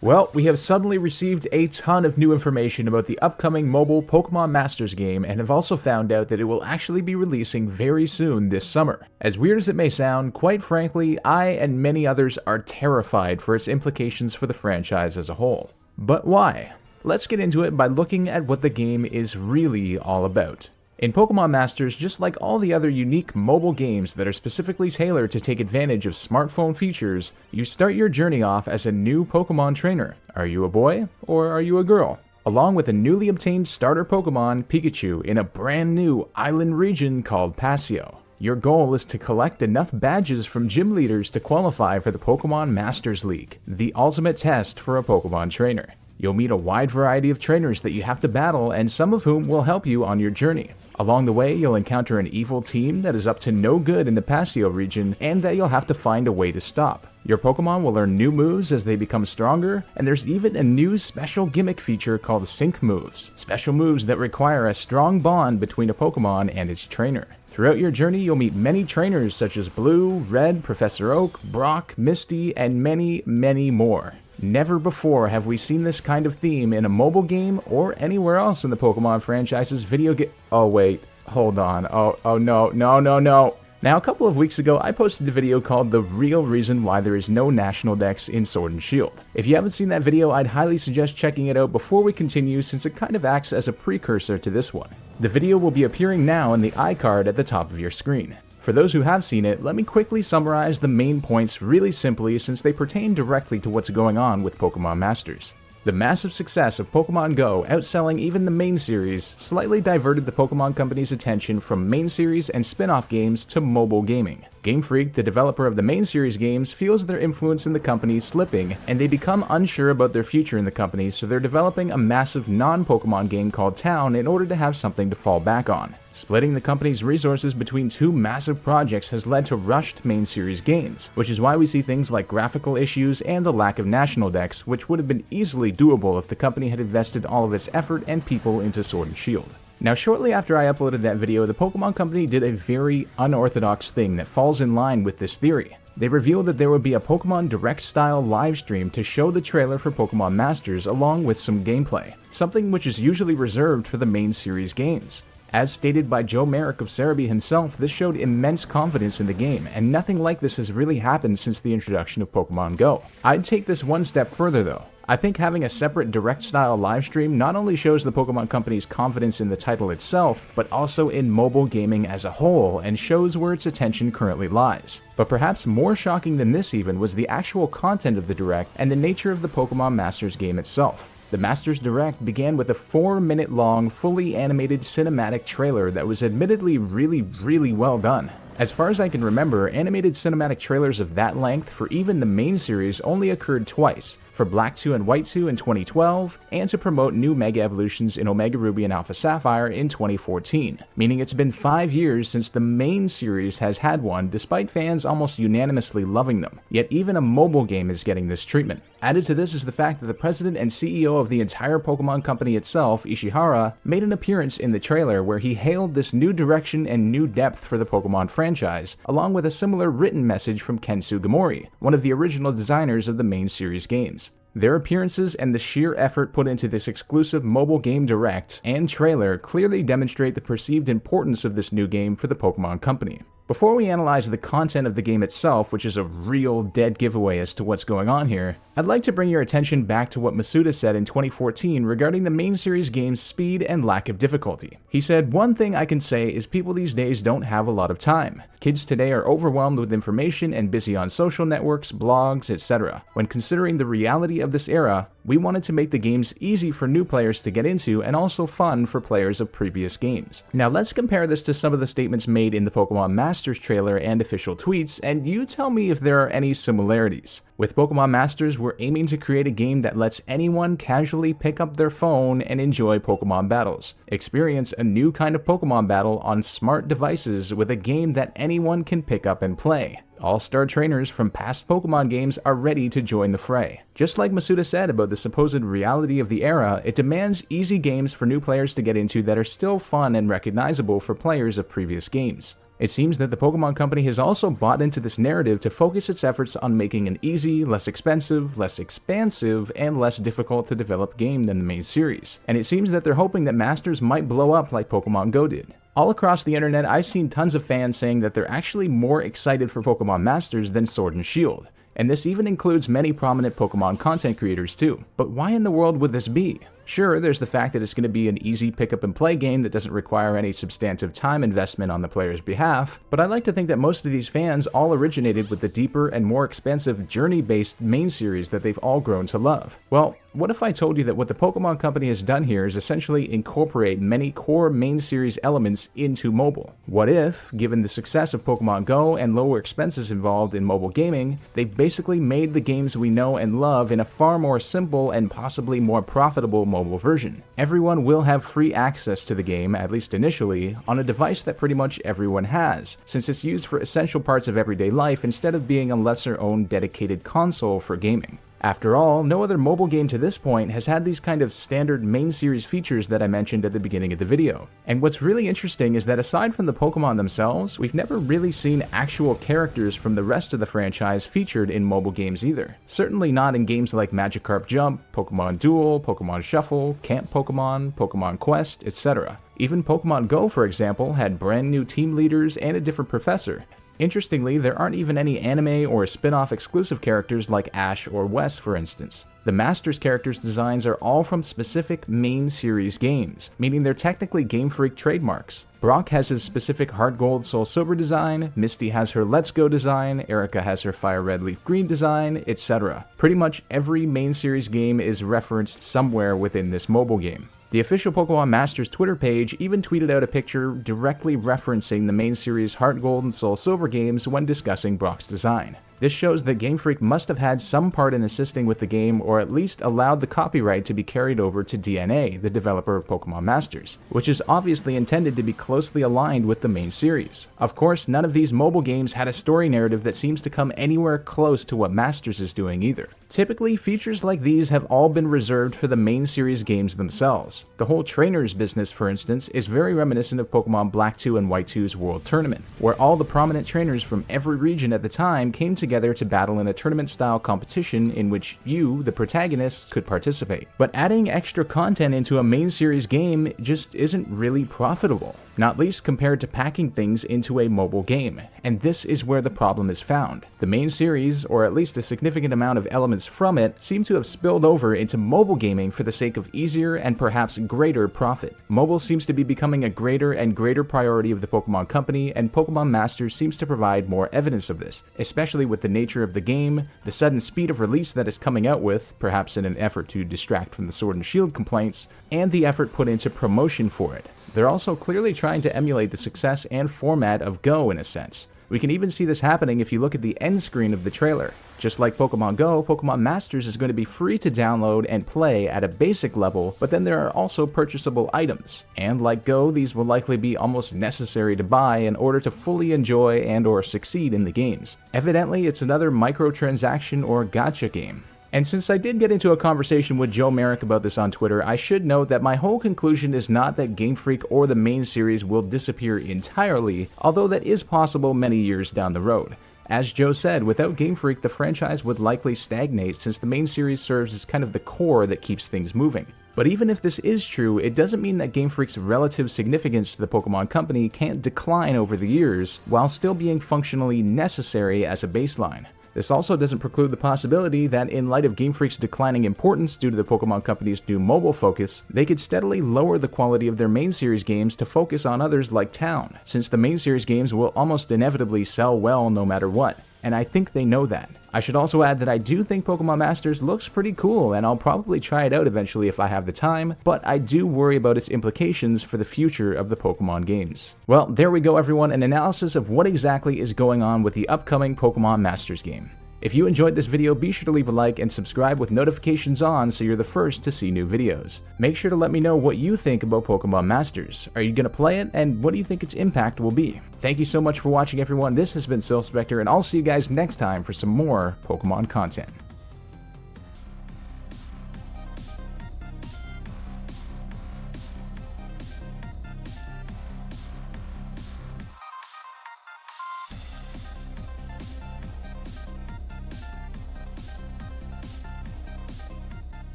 Well, we have suddenly received a ton of new information about the upcoming mobile Pokemon Masters game and have also found out that it will actually be releasing very soon this summer. As weird as it may sound, quite frankly, I and many others are terrified for its implications for the franchise as a whole. But why? Let's get into it by looking at what the game is really all about. In Pokemon Masters, just like all the other unique mobile games that are specifically tailored to take advantage of smartphone features, you start your journey off as a new Pokemon trainer. Are you a boy or are you a girl? Along with a newly obtained starter Pokemon, Pikachu, in a brand new island region called Pasio. Your goal is to collect enough badges from gym leaders to qualify for the Pokemon Masters League, the ultimate test for a Pokemon trainer. You'll meet a wide variety of trainers that you have to battle, and some of whom will help you on your journey. Along the way, you'll encounter an evil team that is up to no good in the Pasio region, and that you'll have to find a way to stop. Your Pokemon will learn new moves as they become stronger, and there's even a new special gimmick feature called Sync Moves, special moves that require a strong bond between a Pokemon and its trainer. Throughout your journey, you'll meet many trainers such as Blue, Red, Professor Oak, Brock, Misty, and many, many more. Never before have we seen this kind of theme in a mobile game or anywhere else in the Pokemon franchise's video game. Oh wait, hold on. Oh no. Now, a couple of weeks ago, I posted a video called The Real Reason Why There Is No National Dex in Sword and Shield. If you haven't seen that video, I'd highly suggest checking it out before we continue, since it kind of acts as a precursor to this one. The video will be appearing now in the iCard at the top of your screen. For those who have seen it, let me quickly summarize the main points really simply, since they pertain directly to what's going on with Pokemon Masters. The massive success of Pokemon Go, outselling even the main series, slightly diverted the Pokemon Company's attention from main series and spin-off games to mobile gaming. GameFreak, the developer of the main series games, feels their influence in the company slipping, and they become unsure about their future in the company, so they're developing a massive non-Pokemon game called Town in order to have something to fall back on. Splitting the company's resources between two massive projects has led to rushed main series games, which is why we see things like graphical issues and the lack of National Dex, which would have been easily doable if the company had invested all of its effort and people into Sword and Shield. Now, shortly after I uploaded that video, the Pokemon Company did a very unorthodox thing that falls in line with this theory. They revealed that there would be a Pokemon Direct style livestream to show the trailer for Pokemon Masters along with some gameplay, something which is usually reserved for the main series games. As stated by Joe Merrick of Cerebi himself, this showed immense confidence in the game, and nothing like this has really happened since the introduction of Pokemon Go. I'd take this one step further though. I think having a separate direct-style livestream not only shows the Pokemon Company's confidence in the title itself, but also in mobile gaming as a whole, and shows where its attention currently lies. But perhaps more shocking than this even was the actual content of the Direct and the nature of the Pokemon Masters game itself. The Masters Direct began with a 4-minute long, fully animated cinematic trailer that was admittedly really well done. As far as I can remember, animated cinematic trailers of that length for even the main series only occurred twice, for Black 2 and White 2 in 2012, and to promote new Mega Evolutions in Omega Ruby and Alpha Sapphire in 2014, meaning it's been 5 years since the main series has had one, despite fans almost unanimously loving them. Yet even a mobile game is getting this treatment. Added to this is the fact that the president and CEO of the entire Pokemon Company itself, Ishihara, made an appearance in the trailer where he hailed this new direction and new depth for the Pokemon franchise, along with a similar written message from Ken Sugimori, one of the original designers of the main series games. Their appearances and the sheer effort put into this exclusive mobile game direct and trailer clearly demonstrate the perceived importance of this new game for the Pokemon Company. Before we analyze the content of the game itself, which is a real dead giveaway as to what's going on here, I'd like to bring your attention back to what Masuda said in 2014 regarding the main series game's speed and lack of difficulty. He said, "One thing I can say is people these days don't have a lot of time. Kids today are overwhelmed with information and busy on social networks, blogs, etc. When considering the reality of this era, we wanted to make the games easy for new players to get into and also fun for players of previous games." Now let's compare this to some of the statements made in the Pokemon Masters trailer and official tweets, and you tell me if there are any similarities. With Pokemon Masters, we're aiming to create a game that lets anyone casually pick up their phone and enjoy Pokemon battles. Experience a new kind of Pokemon battle on smart devices with a game that anyone can pick up and play. All-star trainers from past Pokemon games are ready to join the fray. Just like Masuda said about the supposed reality of the era, it demands easy games for new players to get into that are still fun and recognizable for players of previous games. It seems that the Pokemon Company has also bought into this narrative to focus its efforts on making an easy, less expensive, less expansive, and less difficult to develop game than the main series. And it seems that they're hoping that Masters might blow up like Pokemon Go did. All across the internet, I've seen tons of fans saying that they're actually more excited for Pokemon Masters than Sword and Shield. And this even includes many prominent Pokemon content creators too. But why in the world would this be? Sure, there's the fact that it's going to be an easy pick-up-and-play game that doesn't require any substantive time investment on the player's behalf, but I'd like to think that most of these fans all originated with the deeper and more expensive journey-based main series that they've all grown to love. Well, what if I told you that what the Pokemon Company has done here is essentially incorporate many core main series elements into mobile? What if, given the success of Pokemon Go and lower expenses involved in mobile gaming, they've basically made the games we know and love in a far more simple and possibly more profitable mobile version? Everyone will have free access to the game, at least initially, on a device that pretty much everyone has, since it's used for essential parts of everyday life instead of being a lesser-owned dedicated console for gaming. After all, no other mobile game to this point has had these kind of standard main series features that I mentioned at the beginning of the video. And what's really interesting is that aside from the Pokemon themselves, we've never really seen actual characters from the rest of the franchise featured in mobile games either. Certainly not in games like Magikarp Jump, Pokemon Duel, Pokemon Shuffle, Camp Pokemon, Pokemon Quest, etc. Even Pokemon Go, for example, had brand new team leaders and a different professor. Interestingly, there aren't even any anime or spin-off exclusive characters like Ash or Wes, for instance. The Masters characters' designs are all from specific main series games, meaning they're technically GameFreak trademarks. Brock has his specific Heart Gold Soul Silver design, Misty has her Let's Go design, Erica has her Fire Red Leaf Green design, etc. Pretty much every main series game is referenced somewhere within this mobile game. The official Pokemon Masters Twitter page even tweeted out a picture directly referencing the main series Heart Gold and Soul Silver games when discussing Brock's design. This shows that GameFreak must have had some part in assisting with the game, or at least allowed the copyright to be carried over to DNA, the developer of Pokemon Masters, which is obviously intended to be closely aligned with the main series. Of course, none of these mobile games had a story narrative that seems to come anywhere close to what Masters is doing either. Typically, features like these have all been reserved for the main series games themselves. The whole trainers business, for instance, is very reminiscent of Pokemon Black 2 and White 2's World Tournament, where all the prominent trainers from every region at the time came together to battle in a tournament-style competition in which you, the protagonist, could participate. But adding extra content into a main series game just isn't really profitable, not least compared to packing things into a mobile game, and this is where the problem is found. The main series, or at least a significant amount of elements from it, seem to have spilled over into mobile gaming for the sake of easier and perhaps greater profit. Mobile seems to be becoming a greater and greater priority of the Pokemon Company, and Pokemon Masters seems to provide more evidence of this, especially with the nature of the game, the sudden speed of release that it's coming out with, perhaps in an effort to distract from the Sword and Shield complaints, and the effort put into promotion for it. They're also clearly trying to emulate the success and format of Go in a sense. We can even see this happening if you look at the end screen of the trailer. Just like Pokemon Go, Pokemon Masters is going to be free to download and play at a basic level, but then there are also purchasable items. And like Go, these will likely be almost necessary to buy in order to fully enjoy and or succeed in the games. Evidently, it's another microtransaction or gacha game. And since I did get into a conversation with Joe Merrick about this on Twitter, I should note that my whole conclusion is not that Game Freak or the main series will disappear entirely, although that is possible many years down the road. As Joe said, without Game Freak, the franchise would likely stagnate since the main series serves as kind of the core that keeps things moving. But even if this is true, it doesn't mean that Game Freak's relative significance to the Pokemon Company can't decline over the years, while still being functionally necessary as a baseline. This also doesn't preclude the possibility that in light of Game Freak's declining importance due to the Pokemon Company's new mobile focus, they could steadily lower the quality of their main series games to focus on others like Town, since the main series games will almost inevitably sell well no matter what, and I think they know that. I should also add that I do think Pokemon Masters looks pretty cool, and I'll probably try it out eventually if I have the time, but I do worry about its implications for the future of the Pokemon games. Well, there we go everyone, an analysis of what exactly is going on with the upcoming Pokemon Masters game. If you enjoyed this video, be sure to leave a like and subscribe with notifications on so you're the first to see new videos. Make sure to let me know what you think about Pokemon Masters. Are you going to play it, and what do you think its impact will be? Thank you so much for watching everyone, this has been Silspectre, and I'll see you guys next time for some more Pokemon content.